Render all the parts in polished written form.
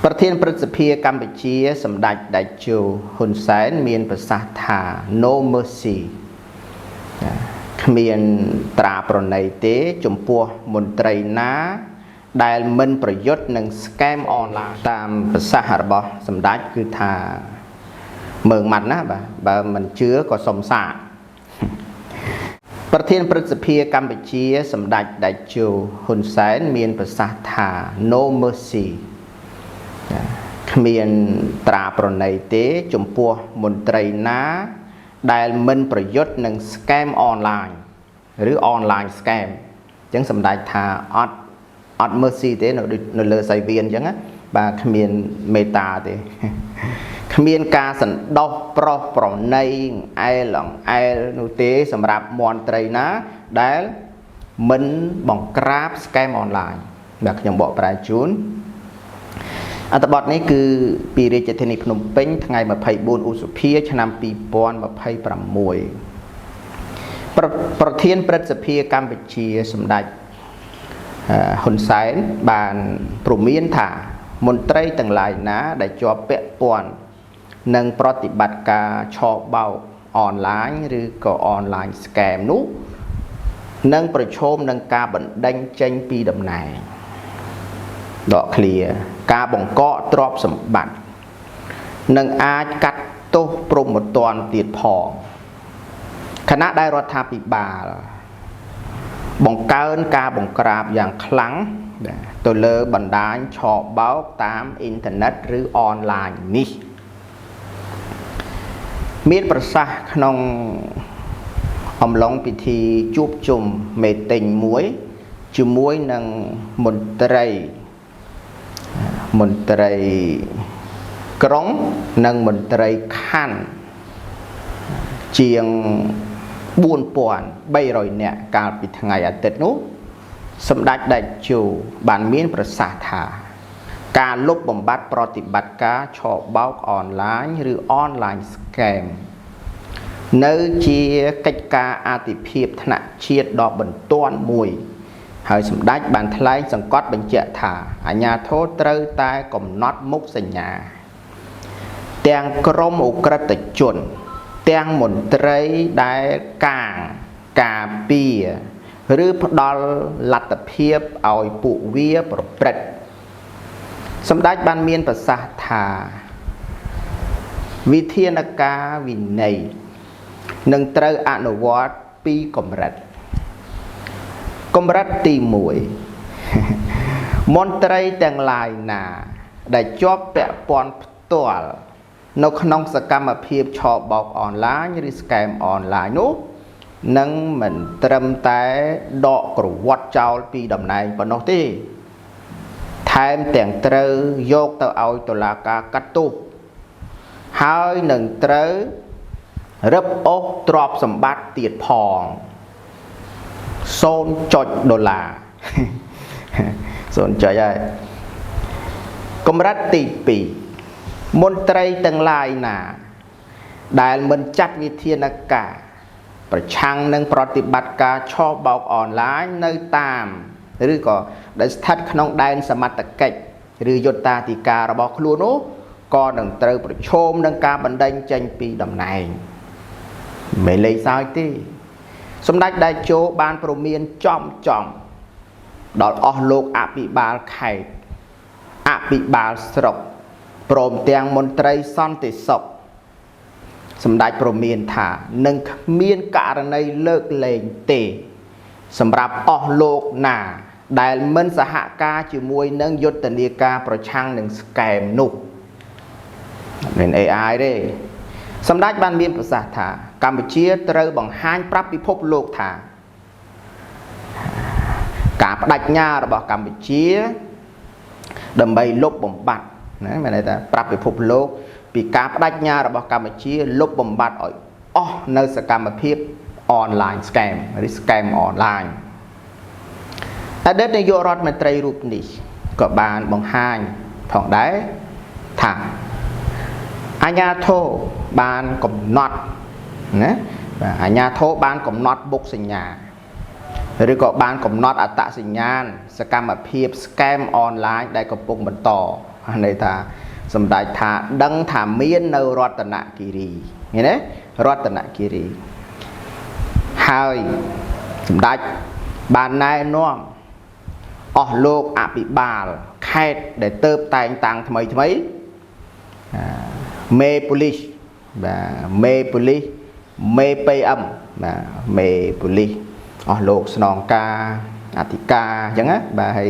ประเทศประสิทธิกัมพูชีสำดัดได้จูฮุนไซน์มีนภาษาธา no mercy มีนตราปรนัยเตจุมปัวมนตรีน้าได้มันประยุทธ์หนึ่งสแกมออนไลน์ตามภาษาฮาร์บอสำดัดคือธาเมืองมันนะบ่ามันเชื้อก็สมศาสตร์ประเทศประสิทธิกัมพูชีสำดัดได้จูฮุนไซน์มีนภาษาธา no mercyมีนตราปรนัยเตจุมปัวมนตรีน้าได้มันประยุทธ์หนึ่งสแกมออนไลน์หรือออนไลน์สแกมจังสำได้ธาอดเมอร์ซีเตนเลอไซเวียนจังนะบาขมีนเมตาเตขมีนกาสันดอกปรปรในไอหลังไอนูเตสำหรับมอนตรีน้าได้มันบังกราบสแกมออนไลน์แบบยังบอกปลายจูนอัตบทนี้คือปีเรจเทนิพนมเป้งทั้งไงมาไพ่บุญอุสุเพียชนำปีปอนมาไพ่ปรำมวยประเทศประสิทธิกัมพูชีสมดัยฮุนไซน์บานปรุมีนถามนตรีต่างหลายนะได้จอบเปะปอนนังปฏิบัติการชอบเบาออนไลน์หรือก็ออนไลน์สแกมนุนังประชมนังการบันดังเจงปีดำนายดอกเคลียการบ่งเกาะตรอบสมบัตินังอาจกัดโต้ปรุงหมดตอนตีดพองคณะได้รัฐาภิบาลบ่งเกินการบ่งกราบอย่างครั้งตัวเลอบรรดาชอบเบ้าตามอินเทอร์เน็ตหรือออนไลน์นี้มีประสาขนองอมลงพิธีจูบจุ่มเมติงมวยจูมวยนังมนตรีกรงนังมนตรีขันเจียงบุญป่วนใบรอยเนี่ยการปิดไงอาทิตย์นู้สมดัยได้จูบานมีนประสาทาการลบบำบัดปฏิบัติการชอบเบ้าออนไลน์หรือออนไลน์สแกมเนื้อเจียกิจการอาติเพียบธนาเชียดดอกบนต้นมวยหายสมดัยบานทลายสังกัดบัญเจถาอาญาโทษเตอร์ตายกลมน็อตมุกสัญญาแตงกรมอุกรติจนแตงมนตรีได้กางกาเปียหรือพดอลลัตเพียบเอาปุเวียปรบเปรตสมดัยบานเมียนประสาทาวิเทียนกาวินัยหนึ่งเตออนุวัตปีกมรัฐตีมวยมนตรีแต่งลายนาได้จอบแปะปอนตัวนกนองสกรรมเพียบชอบบอกออนไลน์หรือสแกมออนไลน์นู้นั่งเหมือนเติมแต่ดอกกรวดเจ้าปีดำในปนกที่แทนแต่งเตอโยกเตอเอาตัวลากากัดตุหายหนึ่งเตอรับอกตรอบสมบัติเตียดพองโซนจดดอลลาร์โซนจดใหญ่กรมรัฐตีปีมนตรีต่างหลายนาได้มันจัดวิทยาการประชังนังปฏิบัติการชอบเบาออนไลน์ในตามหรือก็ได้ทัดขนมได้สมัติกิจหรือยตาติการระบบครูโนก็หนึ่งเตอประชมนังการบันไดเจงปีดำในไม่เลยสายที่สมดัยได้โจบานโปรเมียนจอมดอลออโลกอภิบาลไข่อภิบาลสรบโปรมเตียงมนตรีซ่อนติศพสมดัยโปรเมียนถาหนึ่งเมียนการในเลิกเลงเตสำหรับออโลกนาได้เมื่อสหการจิมวยนั่งยศตนีกาประชังหนึ่งสแกมนุกเป็น AI ได้สำนักบ้านเมียนภาษาถากัมพูชีเตอบังฮานปรับพิภพโลกถาการปดัชญาระบบกัมพูชีดำไปลบบำบัดนะไม่ได้แต่ปรับพิภพโลกปีการปดัชญาระบบกัมพูชีลบบำบัดอ๋อในสกรรมเพียบออนไลน์สแกมหรือสแกมออนไลน์อดีตนายกรัฐมนตรีรูปนี้ก็บานบังฮานผ่องได้ถาอาญาโทบานกบน็อตนะอาญาโทบานกบน็อตบุกสัญญาหรือก็บานกบน็อตอัตสัญญาณสกรรมเพียบสแกมออนไลน์ได้กระปุกบรรทอ ในថាសម្ដេចថាដឹងថាមាននៅរតនគិរីឃើញទេរតនគិរីហើយសម្ដេចបានណែនាំអស់លោកអភិបាលខេត្តដែលទៅតែងតាំងថ្មីមេប៉ូលីសបាទមេប៉ូលីសមេ PM បាទមេប៉ូលីសអស់លោកស្នងការអធិការអញ្ចឹងណាបាទហើយ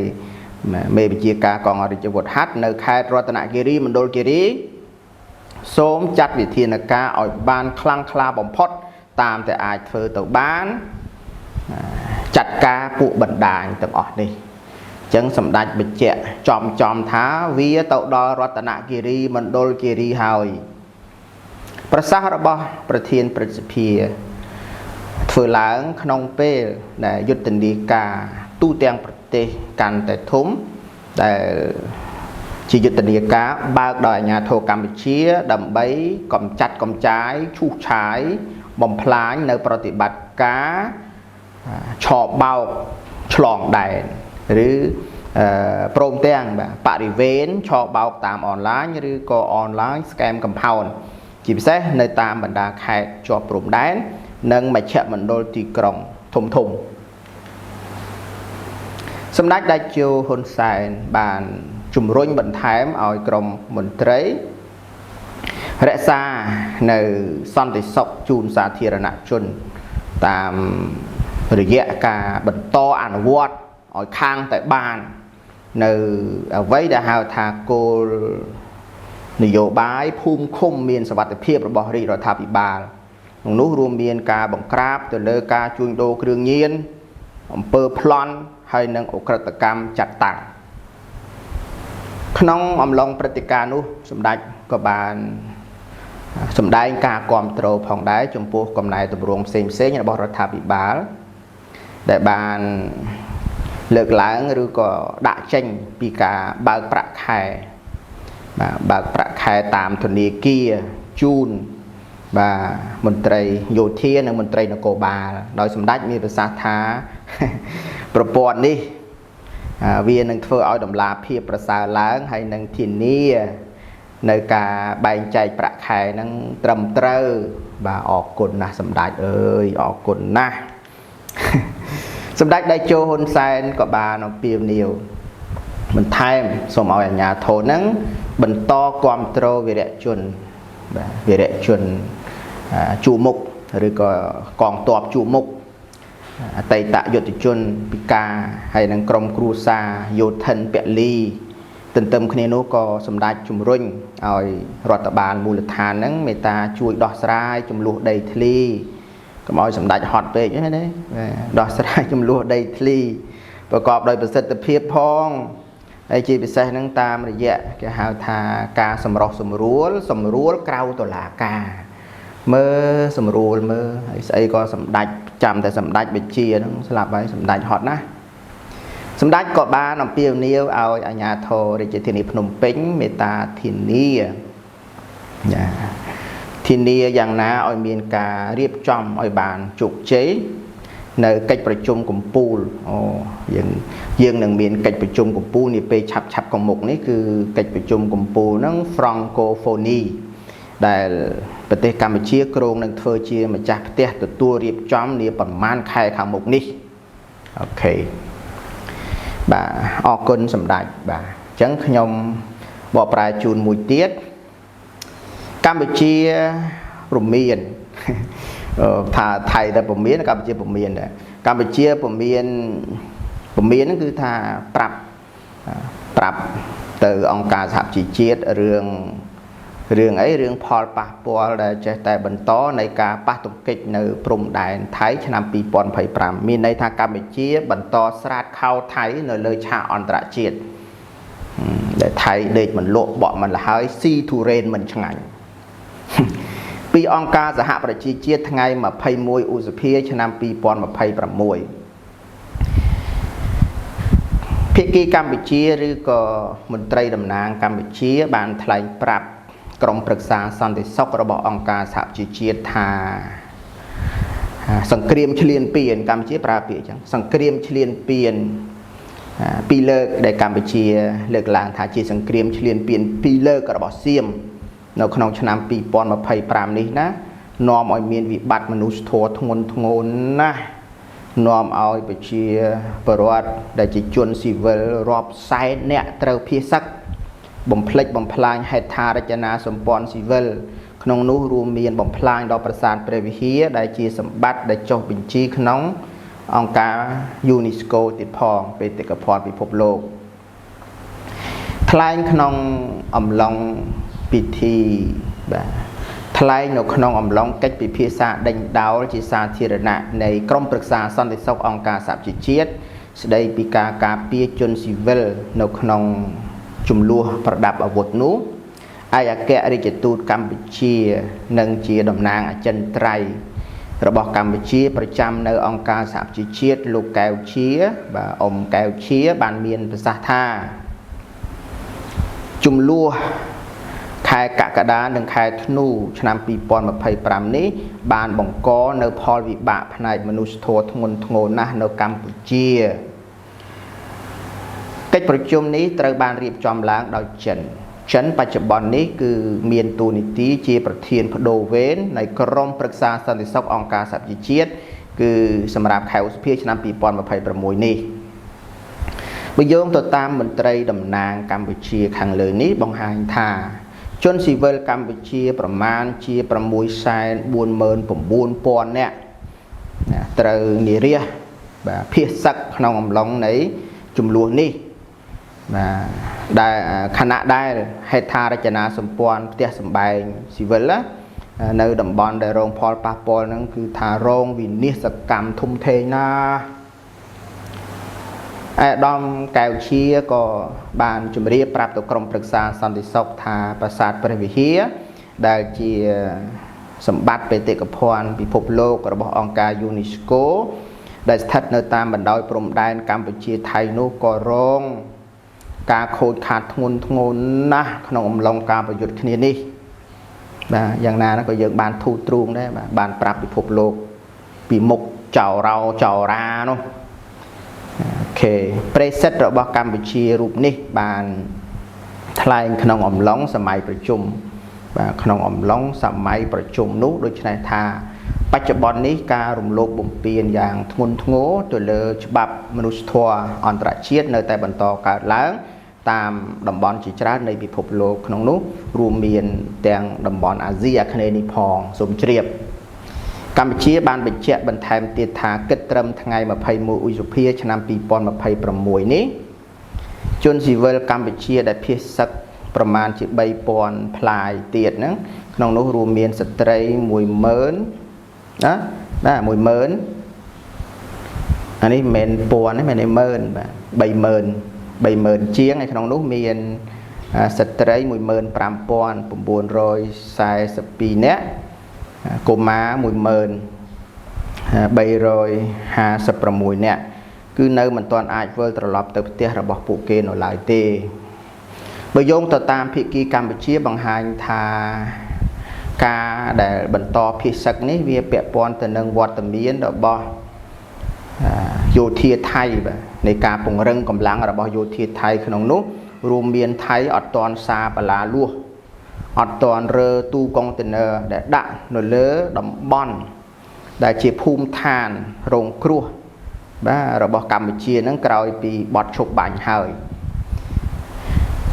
មេវិជាការកងរាជវុធហត្ថនៅខេត្តរតនគិរីមណ្ឌលគិរីសូមចាត់វិធានការឲ្យបានខ្លាំងក្លាបំផុតតាមតែអាចធ្វើទៅបានចាត់ការពួកបណ្ដាញទាំងអស់នេះអញ្ចឹងសម្ដេចបញ្ជាក់ចំថាវាទៅដល់រតនគិរីមណ្ឌលគិរីហើយប្រសាសន៍របស់ប្រធានព្រឹទ្ធសភាធ្វើឡើងក្នុងពេលដែលយុទ្ធនាការទូទាំងប្រទេសកាន់តែធំដែលជាយុទ្ធនាការបើកដោយអាជ្ញាធរកម្ពុជាដើម្បីកម្ចាត់កំចាយឈូសឆាយបំផ្លាញនៅប្រតិបត្តិការឆបោកឆ្លងដែនឬព្រមទាំងបរិវេណឆបោកតាមអនឡាញឬក៏អនឡាញ scam compound ជាពិសេសនៅតាមបណ្ដាខេត្តជាប់ព្រំដែននិងមជ្ឈមណ្ឌលទីក្រុងធំសម្ដេចតេជោហ៊ុនសែនបានជំរុញបន្ថែមឲ្យក្រមមន្ត្រីរក្សានៅសន្តិសុខជូនសាធារណជនតាមរយៈការបន្តអនុវត្តឲ្យខាងតែបាននៅអ្វីដែលហៅថាគោលនយោបាយភូមិឃុំមានសុវត្ថិភាពរបស់រាជរដ្ឋាភិបាលក្នុងនោះរួមមានការបង្ក្រាបទៅលើការជួញដូរគ្រឿងញៀនអំពើប្លន់ហើយនិងអក្រិតកម្មចាត់តាំងក្នុងអំឡុងព្រឹត្តិការណ៍នោះសម្ដេចក៏បានសម្ដែងការគាំទ្រផងដែរចំពោះកំណែទម្រង់ផ្សេងរបស់រដ្ឋាភិបាលដែលបានលើកឡើងឬក៏ដាក់ចេញពីការបើកប្រាក់ខែបើកប្រាក់ខែតាមធនាគារជូនបាទមន្ត្រីយោធានិងមន្ត្រីនគរបាលដោយសម្ដេចមានប្រសាសន៍ថាប្រព័ន្ធនេះវានឹងធ្វើឲ្យតម្លាភាពប្រសើរឡើងហើយនឹងធានានៅការបែងចែកប្រាក់ខែនឹងត្រឹមត្រូវបាទអរគុណណាស់សម្ដេចអើយអរគុណណាស់សម្ដេចតេជោហ៊ុនសែនក៏បានអំពាវនាវបន្ថែមសូមឲ្យអាជ្ញាធរនឹងបន្តគាំទ្រវីរៈជនបាទវីរៈជនជួរមុខឬក៏កងទ័ពជួរមុខអតីតយុទ្ធជនពិការហើយនឹងក្រុមគ្រួសារយោធិនពលីទន្ទឹមគ្នានោះក៏សម្ដេចជំរុញឲ្យរដ្ឋបាលមូលដ្ឋានហ្នឹងមេត្តាជួយដោះស្រាយចំនួនដីធ្លីកុំឲ្យសម្ដេចហត់ពេកហ្នឹងណាដោះស្រាយចំនួនដីធ្លីប្រកបដោយប្រសិទ្ធភាពផងហើយជាពិសេសហ្នឹងតាមរយៈគេហៅថាការសម្រុះសម្រួលក្រៅតុលាការមើលសម្រួលមើលហើយស្អីក៏សម្ដេចចាំតែសម្ដេចបញ្ជាហ្នឹងស្លាប់ហើយសម្ដេចហត់ណាស់សម្ដេចក៏បានអំពាវនាវឲ្យអាជ្ញាធររាជធានីភ្នំពេញមេត្តាធានាយ៉ាងណាឲ្យមានការរៀបចំឲ្យបានជោគជ័យនៅកិច្ចប្រជុំកំពូលយើងនឹងមានកិច្ចប្រជុំកំពូលនេះពេលឆាប់កុំមុខនេះគឺកិច្ចប្រជុំកំពូលហ្នឹង Francophonie ដែលប្រទេសកម្ពុជាគ្រោងនឹងធ្វើជាម្ចាស់ផ្ទះទទួលរៀបចំនាប្រមាណខែខាងមុខនេះអូខេបាទអរគុណសម្ដេចបាទអញ្ចឹងខ្ញុំបកប្រែជូនមួយទៀតកម្ពុជារមានថាថៃតែពមៀនកម្ពុជាពមៀនដែរកម្ពុជាពមៀនហ្នឹងគឺថាប្រាប់ទៅអង្គការសហជីវជាតិរឿងផលប៉ះពាល់ដែលចេះតែបន្តនៃការប៉ះទង្គិចនៅព្រំដែនថៃឆ្នាំ2025មានន័យថាកម្ពុជាបន្តស្រាតខោថៃនៅលើឆាកអន្តរជាតិដែលថៃដេកមិនលក់បក់មិនលហើយស៊ីទុរេនមិនឆ្ងាញ់ពីអង្គការសហប្រជាជាតិថ្ងៃ21ឧសភាឆ្នាំ2026ភាគីកម្ពុជាឬក៏មន្ត្រីតំណាងកម្ពុជាបានថ្លែងប្រាប់ក្រុមប្រឹក្សាសន្តិសុខរបស់អង្គការសហប្រជាជាតិថាសង្គ្រាមឈ្លានពានកម្ពុជាប្រើពាក្យអញ្ចឹងសង្គ្រាមឈ្លានពាន ពីលើកដែលកម្ពុជាលើកឡើងថាជាសង្គ្រាមឈ្លានពានពីលើករបស់សៀមនៅក្នុងឆ្នាំ2025នេះណានាំឲ្យមានវិបត្តិមនុស្សធម៌ធ្ងន់ធ្ងរណាស់នាំឲ្យប្រជាពលរដ្ឋដែលជាជនស៊ីវិលរាប់សែនអ្នកត្រូវភៀសសឹកបំផ្លិចបំផ្លាញហេដ្ឋារចនាសម្ព័ន្ធស៊ីវិលក្នុងនោះរួមមានបំផ្លាញដល់ប្រាសាទព្រះវិហារដែលជាសម្បត្តិដែលចុះបញ្ជីក្នុងអង្គការ UNESCO ទៀតផងបេតិកភណ្ឌពិភពលោកថ្លែងក្នុងអំឡុងពិធីបាទថ្លែងនៅក្នុងអំឡុងកិច្ចពិភាក្សាដេញដោលជាសាធារណៈនៃក្រុមប្រឹក្សាសន្តិសុខអង្គការសហប្រជាជាតិស្ដីពីការការពារជនស៊ីវិលនៅក្នុងចំនួនប្រដាប់អាវុធនោះឯកអគ្គរដ្ឋទូតកម្ពុជានិងជាតំណាងអចិន្ត្រៃយ៍របស់កម្ពុជាប្រចាំនៅអង្គការសហប្រជាជាតិលោកកែវជាបាទអ៊ំកែវជាបានមានប្រសាសន៍ថាចំនួនខែកក្កដានិងខែធ្នូឆ្នាំ2025នេះបានបង្កនៅផលវិបាកផ្នែកមនុស្សធម៌ធ្ងន់ធ្ងរណាស់នៅកម្ពុជាកិច្ចប្រជុំនេះត្រូវបានរៀបចំឡើងដោយចិនបច្ចុប្បន្ននេះគឺមានតួនាទីជាប្រធានបដូវវេននៃក្រុមប្រឹក្សាសន្តិសុខអង្គការសហប្រជាជាតិគឺសម្រាប់ខែឧសភាឆ្នាំ2026នេះបើយោងទៅតាមមន្ត្រីតំណាងកម្ពុជាខាងលើនេះបង្ហាញថាជនស៊ីវិលកម្ពុជាប្រមាណជា 649,000 នាក់ត្រូវនិរាសបាទភៀសសឹកក្នុងអំឡុងនៃចំនួននេះបាទដែលខណៈដែលហេដ្ឋារចនាសម្ព័ន្ធផ្ទះសម្បែងស៊ីវិលនៅតំបន់ដែលរងផលប៉ះពាល់ហ្នឹងគឺថារងវិនាសកម្មធំធេងណាស់អាដាមកែវជាក៏បានជម្រាបប្រាប់ទៅក្រុមប្រឹក្សាសន្តិសុខថាប្រាសាទព្រះវិហារដែលជាសម្បត្តិបេតិកភណ្ឌពិភពលោករបស់អង្គការ UNESCO ដែលស្ថិតនៅតាមបណ្ដោយព្រំដែនកម្ពុជាថៃនោះក៏រងការខូចខាតធ្ងន់ធ្ងរណាស់ក្នុងអំឡុងការប្រយុទ្ធគ្នានេះបាទយ៉ាងណាក៏យើងបានធូរទ្រូងដែរបាទបានប្រាប់ពិភពលោកពីមុខចោរោចោរានោះអូខេប្រេសិតរបស់កម្ពុជារូបនេះបានថ្លែងក្នុងអំឡុងសម័យប្រជុំបាទក្នុងអំឡុងសម័យប្រជុំនោះដូច្នេះថាបច្ចុប្បន្ននេះការរំលោភបំពានយ៉ាងធ្ងន់ធ្ងរទៅលើច្បាប់មនុស្សធម៌អន្តរជាតិនៅតែបន្តកើតឡើងតាមតំបន់ជាច្រើននៃពិភពលោកក្នុងនោះរួមមានទាំងតំបន់អាស៊ីអាគ្នេយ៍នេះផងសូមជ្រាបកម្ពុជាបានបញ្ជាក់បន្ថែមទៀតថាគិតត្រឹមថ្ងៃ21ឧសភាឆ្នាំ2026នេះជនស៊ីវិលកម្ពុជាដែលភៀសសឹកប្រមាណជា 3,000 ផ្លាយទៀតហ្នឹងក្នុងនោះរួមមានស្ត្រី 10,000 ណា10,000អានេះមិនមែនពាន់ទេមែនទេម៉ឺនបាទ30,000ជាងហើយក្នុងនោះមានស្ត្រី 15,942 នាក់កុមារ 10,356 នាក់គឺនៅមិនទាន់អាចវិលត្រឡប់ទៅផ្ទះរបស់ពួកគេនៅឡើយទេបើយោងទៅតាមភាគីកម្ពុជាបង្ហាញថាការដែលបន្តភៀសសឹកនេះវាពាក់ព័ន្ធទៅនឹងវត្តមានរបស់យោធាថៃបាទនៃការពង្រឹងកម្លាំងរបស់យោធាថៃក្នុងនោះរួមមានថៃអត់ទាន់សាបាឡាលួសអត់ទាន់រើទូកុងតឺន័រដែលដាក់នៅលើតំបន់ដែលជាភូមិឋានរងគ្រោះបាទរបស់កម្ពុជានឹងក្រោយពីបទឈប់បាញ់ហើយ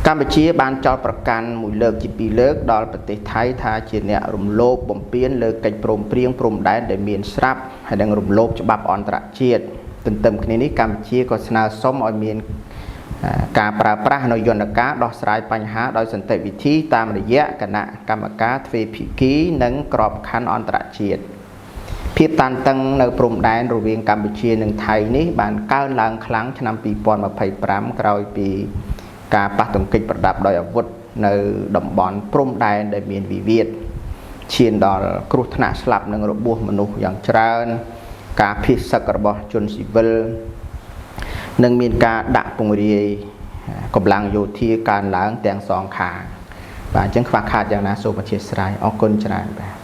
កម្ពុជាបានចោទប្រកាន់មួយលើកជាពីរលើកដល់ប្រទេសថៃថាជាអ្នករំលោភបំពានលើកិច្ចព្រមព្រៀងព្រំដែនដែលមានស្រាប់ហើយនឹងរំលោភច្បាប់អន្តរជាតិទន្ទឹមគ្នានេះកម្ពុជាក៏ស្នើសុំឲ្យមានការប្រើប្រាស់នៅយន្តការដោះស្រាយបញ្ហាដោយសន្តិវិធីតាមរយៈគណៈកម្មការទ្វេភាគីនិងក្របខ័ណ្ឌអន្តរជាតិភាពតានតឹងនៅព្រំដែនរវាងកម្ពុជានិងថៃនេះបានកើនឡើងខ្លាំងឆ្នាំ2025ក្រោយពីការប៉ះទង្គិចប្រដាប់ដោយអាវុធនៅតំបន់ព្រំដែនដែលមានវិវាទឈានដល់គ្រោះថ្នាក់ស្លាប់និងរបួសមនុស្សយ៉ាងច្រើនការភៀសសឹករបស់ជនស៊ីវិលនិងមានការដាក់ពង្រាយកម្លាំងយោធាកើនឡើងទាំងសងខាងបាទអញ្ចឹងខ្វះខាតយ៉ាងណាសូមអធិស្ឋានអរគុណច្រើនបាទ